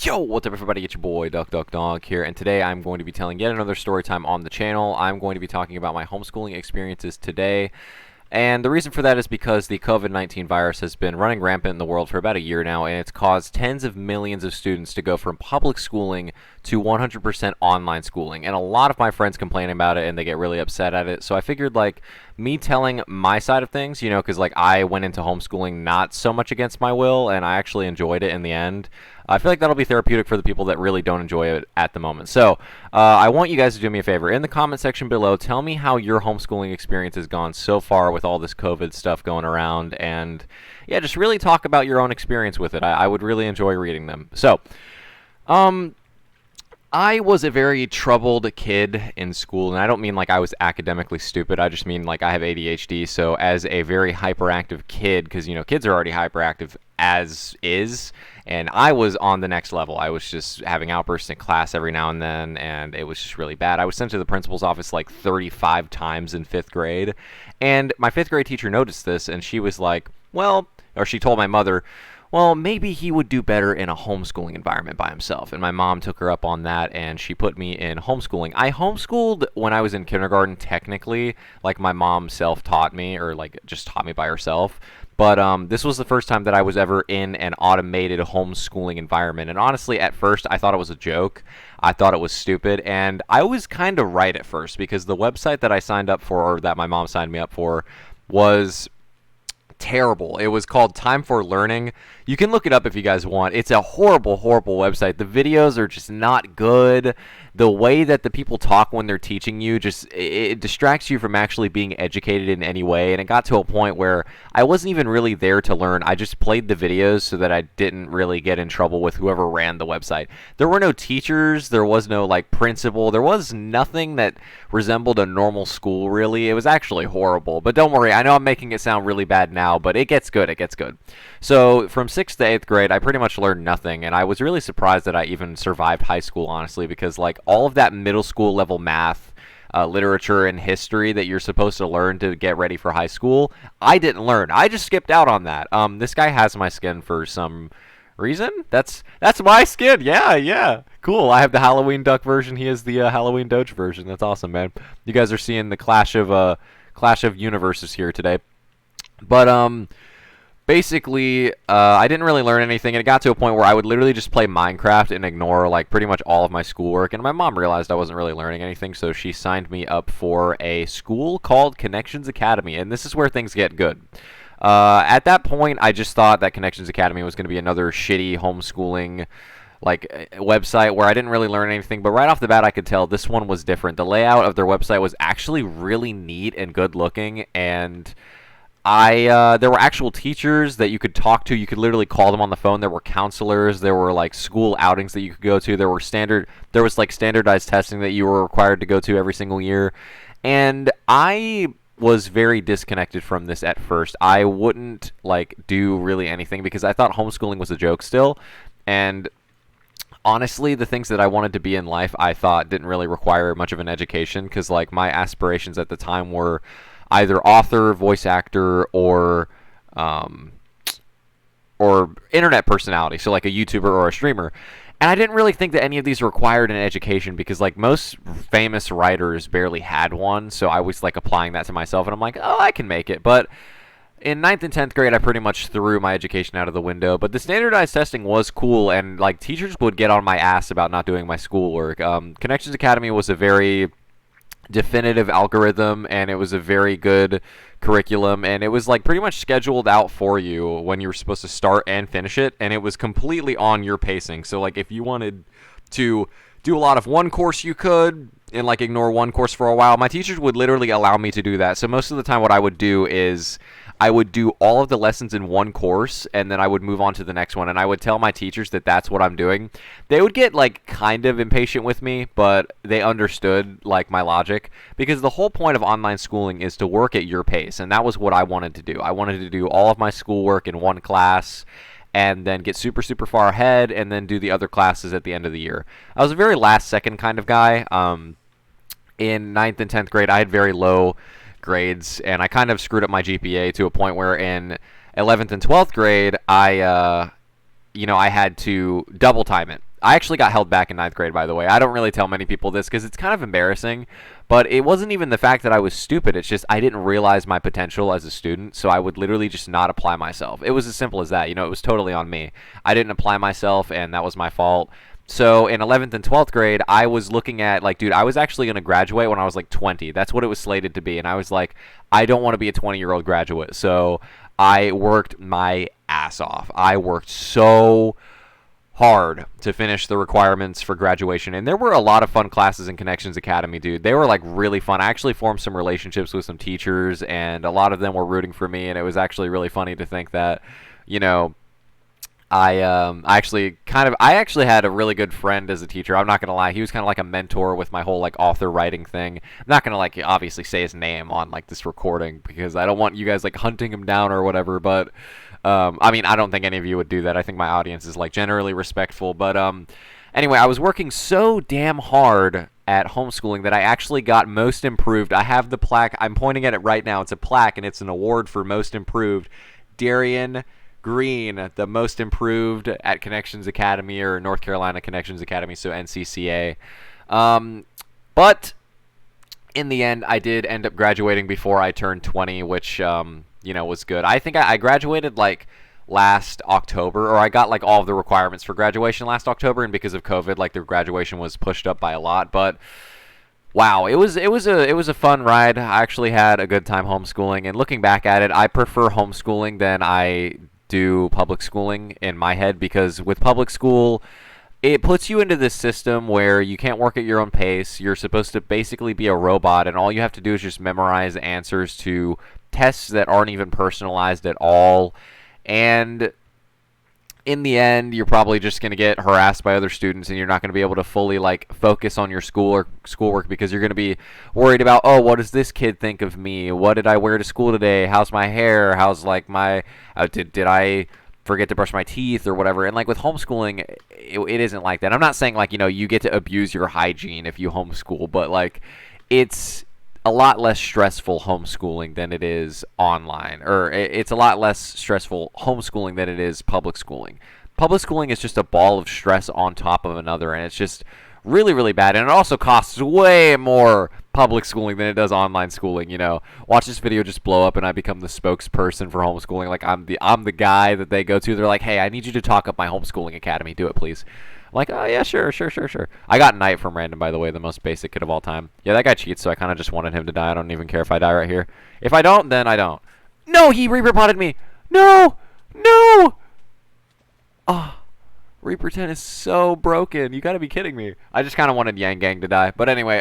Yo, what's up everybody, it's your boy Dog here, and today I'm going to be telling yet another story time on the channel. I'm going to be talking about my homeschooling experiences today. And the reason for that is because the COVID-19 virus has been running rampant in the world for about a year now, and it's caused tens of millions of students to go from public schooling to 100% online schooling. And a lot of my friends complain about it, and they get really upset at it. So I figured, me telling my side of things, because, I went into homeschooling not so much against my will, and I actually enjoyed it in the end. I feel like that'll be therapeutic for the people that really don't enjoy it at the moment. So, I want you guys to do me a favor. In the comment section below, tell me how your homeschooling experience has gone so far with all this COVID stuff going around. And, yeah, just really talk about your own experience with it. I would really enjoy reading them. So, I was a very troubled kid in school, and I don't mean like I was academically stupid. I just mean like I have ADHD. So as a very hyperactive kid, because kids are already hyperactive as is, and I was on the next level. I was just having outbursts in class every now and then, and it was just really bad. I was sent to the principal's office like 35 times in 5th grade, and my 5th grade teacher noticed this, and she was like, well, or she told my mother, well, maybe he would do better in a homeschooling environment by himself. And my mom took her up on that, and she put me in homeschooling. I homeschooled when I was in kindergarten, technically. Like, my mom self-taught me, or, just taught me by herself. But this was the first time that I was ever in an automated homeschooling environment. And honestly, at first, I thought it was a joke. I thought it was stupid. And I was kind of right at first, because the website that I signed up for, or that my mom signed me up for, was terrible. It was called Time for Learning. You can look it up if you guys want. It's a horrible, horrible website. The videos are just not good. The way that the people talk when they're teaching you, it distracts you from actually being educated in any way. And it got to a point where I wasn't even really there to learn. I just played the videos so that I didn't really get in trouble with whoever ran the website. There were no teachers. There was no principal. There was nothing that resembled a normal school, really. It was actually horrible. But don't worry, I know I'm making it sound really bad now, but it gets good. It gets good. So from 6th to 8th grade, I pretty much learned nothing, and I was really surprised that I even survived high school, honestly, because all of that middle school level math, literature, and history that you're supposed to learn to get ready for high school, I didn't learn. I just skipped out on that. This guy has my skin for some reason. That's my skin. Yeah. Cool. I have the Halloween Duck version. He has the Halloween Doge version. That's awesome, man. You guys are seeing the Clash of Universes here today. But basically, I didn't really learn anything, and it got to a point where I would literally just play Minecraft and ignore, pretty much all of my schoolwork, and my mom realized I wasn't really learning anything, so she signed me up for a school called Connections Academy, and this is where things get good. At that point, I just thought that Connections Academy was going to be another shitty homeschooling website where I didn't really learn anything, but right off the bat I could tell this one was different. The layout of their website was actually really neat and good looking, and there were actual teachers that you could talk to. You could literally call them on the phone. There were counselors. There were school outings that you could go to. There was standardized testing that you were required to go to every single year. And I was very disconnected from this at first. I wouldn't do really anything because I thought homeschooling was a joke still. And honestly, the things that I wanted to be in life, I thought didn't really require much of an education because my aspirations at the time were either author, voice actor, or internet personality, so like a YouTuber or a streamer. And I didn't really think that any of these required an education because most famous writers barely had one, so I was applying that to myself, and I'm like, oh, I can make it. But in 9th and 10th grade, I pretty much threw my education out of the window. But the standardized testing was cool, and teachers would get on my ass about not doing my schoolwork. Connections Academy was a very definitive algorithm, and it was a very good curriculum, and it was pretty much scheduled out for you when you were supposed to start and finish it, and it was completely on your pacing. So if you wanted to do a lot of one course, you could, and ignore one course for a while. My teachers would literally allow me to do that. So most of the time what I would do is I would do all of the lessons in one course, and then I would move on to the next one, and I would tell my teachers that that's what I'm doing. They would get kind of impatient with me, but they understood my logic, because the whole point of online schooling is to work at your pace, and that was what I wanted to do. I wanted to do all of my schoolwork in one class, and then get super, super far ahead, and then do the other classes at the end of the year. I was a very last-second kind of guy. In 9th and 10th grade, I had very low grades, and I kind of screwed up my GPA to a point where in 11th and 12th grade, I had to double time it. I actually got held back in ninth grade, by the way. I don't really tell many people this because it's kind of embarrassing, but it wasn't even the fact that I was stupid. It's just I didn't realize my potential as a student, so I would literally just not apply myself. It was as simple as that. It was totally on me. I didn't apply myself, and that was my fault. So in 11th and 12th grade, I was looking at, like, dude, I was actually going to graduate when I was like 20. That's what it was slated to be. And I was like, I don't want to be a 20-year-old graduate. So I worked my ass off. I worked so hard to finish the requirements for graduation. And there were a lot of fun classes in Connections Academy, dude. They were like really fun. I actually formed some relationships with some teachers, and a lot of them were rooting for me. And it was actually really funny to think that, you know, I actually had a really good friend as a teacher. I'm not gonna lie, he was kind of like a mentor with my whole like author writing thing. I'm not gonna like obviously say his name on like this recording because I don't want you guys like hunting him down or whatever. But I mean, I don't think any of you would do that. I think my audience is like generally respectful. But anyway, I was working so damn hard at homeschooling that I actually got most improved. I have the plaque. I'm pointing at it right now. It's a plaque and it's an award for most improved. Darian Green, the most improved at Connections Academy, or North Carolina Connections Academy, so NCCA. But in the end, I did end up graduating before I turned 20, which, was good. I think I graduated like last October, or I got like all of the requirements for graduation last October, and because of COVID, like the graduation was pushed up by a lot. But wow, it was a fun ride. I actually had a good time homeschooling, and looking back at it, I prefer homeschooling than I do public schooling in my head, because with public school, it puts you into this system where you can't work at your own pace. You're supposed to basically be a robot, and all you have to do is just memorize answers to tests that aren't even personalized at all. And in the end, you're probably just going to get harassed by other students, and you're not going to be able to fully like focus on your schoolwork because you're going to be worried about, oh, what does this kid think of me? What did I wear to school today? How's my hair? How's like my did I forget to brush my teeth or whatever? And like with homeschooling, it isn't like that. I'm not saying like, you get to abuse your hygiene if you homeschool, but like it's a lot less stressful homeschooling than it is online, or it's a lot less stressful homeschooling than it is public schooling. Public schooling is just a ball of stress on top of another, and it's just really, really bad. And it also costs way more public schooling than it does online schooling. Watch this video just blow up, and I become the spokesperson for homeschooling. Like I'm the guy that they go to. They're like, hey, I need you to talk up my homeschooling academy. Do it, please. I'm like, oh, yeah, sure. I got Knight from random, by the way, the most basic kid of all time. Yeah, that guy cheats, so I kind of just wanted him to die. I don't even care if I die right here. If I don't, then I don't. No, he Reaper potted me. No. Oh, Reaper 10 is so broken. You got to be kidding me. I just kind of wanted Yang Gang to die. But anyway,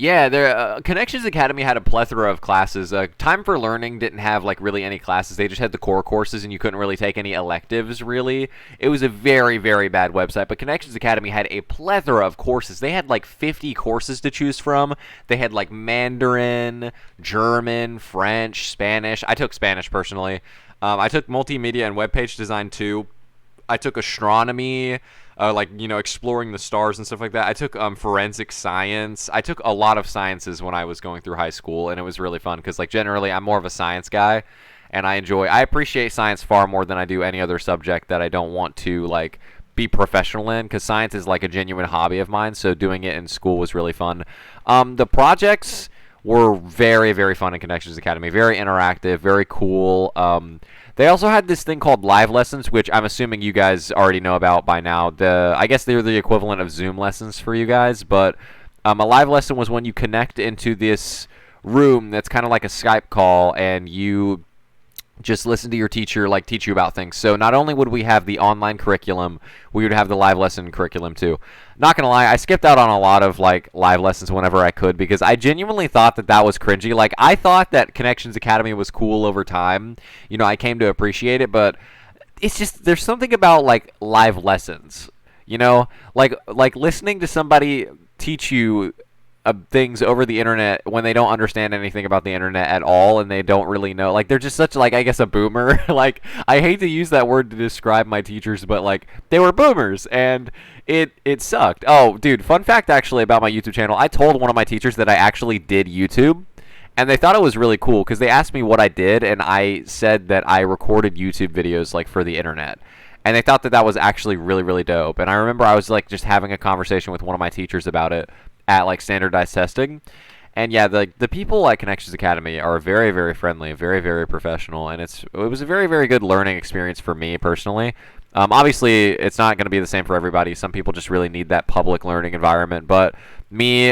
yeah, Connections Academy had a plethora of classes. Time for Learning didn't have like really any classes. They just had the core courses, and you couldn't really take any electives, really. It was a very, very bad website, but Connections Academy had a plethora of courses. They had like 50 courses to choose from. They had like Mandarin, German, French, Spanish. I took Spanish personally. I took Multimedia and Web Page Design too. I took Astronomy, exploring the stars and stuff like that. I took forensic science. I took a lot of sciences when I was going through high school, and it was really fun because, like, generally I'm more of a science guy, and I appreciate science far more than I do any other subject that I don't want to, like, be professional in, because science is, like, a genuine hobby of mine, so doing it in school was really fun. The projects were very, very fun in Connections Academy. Very interactive, very cool. They also had this thing called live lessons, which I'm assuming you guys already know about by now. I guess they're the equivalent of Zoom lessons for you guys, but a live lesson was when you connect into this room that's kind of like a Skype call, and you just listen to your teacher like teach you about things. So not only would we have the online curriculum, we would have the live lesson curriculum too. Not gonna lie, I skipped out on a lot of like live lessons whenever I could, because I genuinely thought that was cringy. Like, I thought that Connections Academy was cool over time. I came to appreciate it, but it's just, there's something about like live lessons, like listening to somebody teach you things over the internet when they don't understand anything about the internet at all, and they don't really know, like, they're just such, like, I guess a boomer. Like, I hate to use that word to describe my teachers, but like, they were boomers, and it sucked. Oh, dude, fun fact actually about my YouTube channel, I told one of my teachers that I actually did YouTube, and they thought it was really cool because they asked me what I did, and I said that I recorded YouTube videos like for the internet. and they thought that that was actually really, really dope. And I remember I was like just having a conversation with one of my teachers about it at like standardized testing. And yeah, the people at Connections Academy are very, very friendly, very, very professional, and it was a very, very good learning experience for me personally. Obviously, it's not going to be the same for everybody. Some people just really need that public learning environment, but me,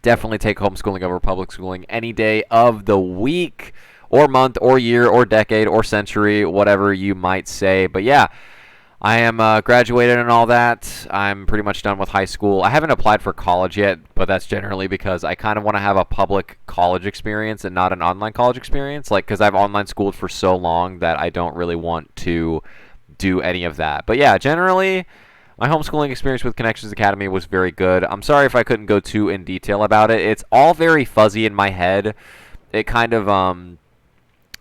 definitely take homeschooling over public schooling any day of the week, or month, or year, or decade, or century, whatever you might say. But yeah, I am graduated and all that. I'm pretty much done with high school. I haven't applied for college yet, but that's generally because I kind of want to have a public college experience and not an online college experience. Like, because I've online schooled for so long that I don't really want to do any of that. But yeah, generally, my homeschooling experience with Connections Academy was very good. I'm sorry if I couldn't go too in detail about it. It's all very fuzzy in my head. It kind of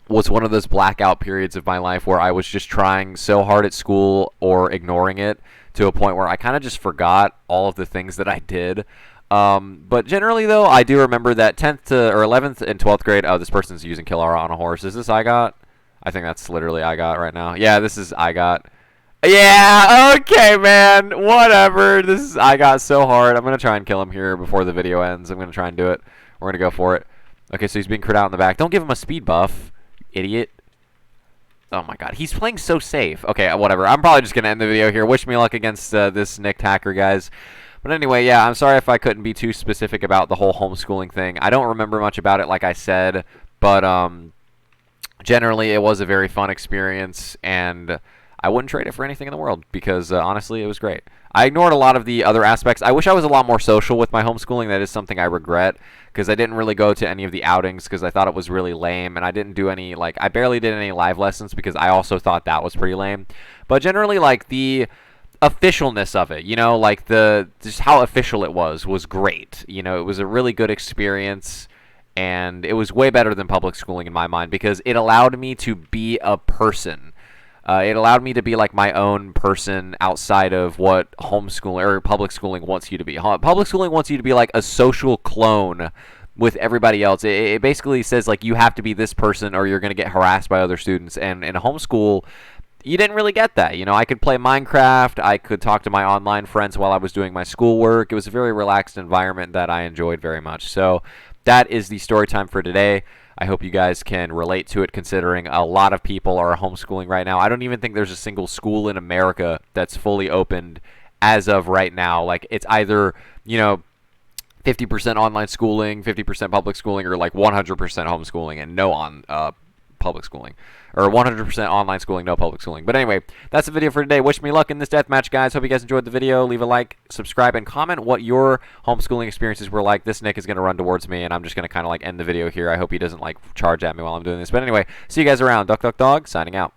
was one of those blackout periods of my life where I was just trying so hard at school or ignoring it to a point where I kind of just forgot all of the things that I did. But generally, though, I do remember that 10th to or 11th and 12th grade. Oh, this person's using Killara on a horse. Is this I got? I think that's literally I got right now. Yeah, this is I got. Yeah, okay, man. Whatever. This is I got so hard. I'm going to try and kill him here before the video ends. I'm going to try and do it. We're going to go for it. Okay, so he's being crit out in the back. Don't give him a speed buff, idiot. Oh my god, he's playing so safe. Okay, whatever. I'm probably just going to end the video here. Wish me luck against this nicked hacker, guys. But anyway, yeah, I'm sorry if I couldn't be too specific about the whole homeschooling thing. I don't remember much about it, like I said, but generally it was a very fun experience, and I wouldn't trade it for anything in the world because, honestly, it was great. I ignored a lot of the other aspects. I wish I was a lot more social with my homeschooling. That is something I regret because I didn't really go to any of the outings because I thought it was really lame, and I didn't do any, like, I barely did any live lessons because I also thought that was pretty lame. But generally, like, the officialness of it, you know, like just how official it was great. You know, it was a really good experience, and it was way better than public schooling in my mind because it allowed me to be a person. It allowed me to be like my own person outside of what homeschooling or public schooling wants you to be. Public schooling wants you to be like a social clone with everybody else. It basically says like you have to be this person or you're going to get harassed by other students. And in homeschool, you didn't really get that. You know, I could play Minecraft. I could talk to my online friends while I was doing my schoolwork. It was a very relaxed environment that I enjoyed very much. So that is the story time for today. I hope you guys can relate to it considering a lot of people are homeschooling right now. I don't even think there's a single school in America that's fully opened as of right now. Like, it's either, you know, 50% online schooling, 50% public schooling, or like 100% homeschooling and no public schooling. Or 100% online schooling, no public schooling. But anyway, that's the video for today. Wish me luck in this deathmatch, guys. Hope you guys enjoyed the video. Leave a like, subscribe, and comment what your homeschooling experiences were like. This Nick is going to run towards me, and I'm just going to kind of like end the video here. I hope he doesn't like charge at me while I'm doing this. But anyway, see you guys around. Duck, duck, dog, signing out.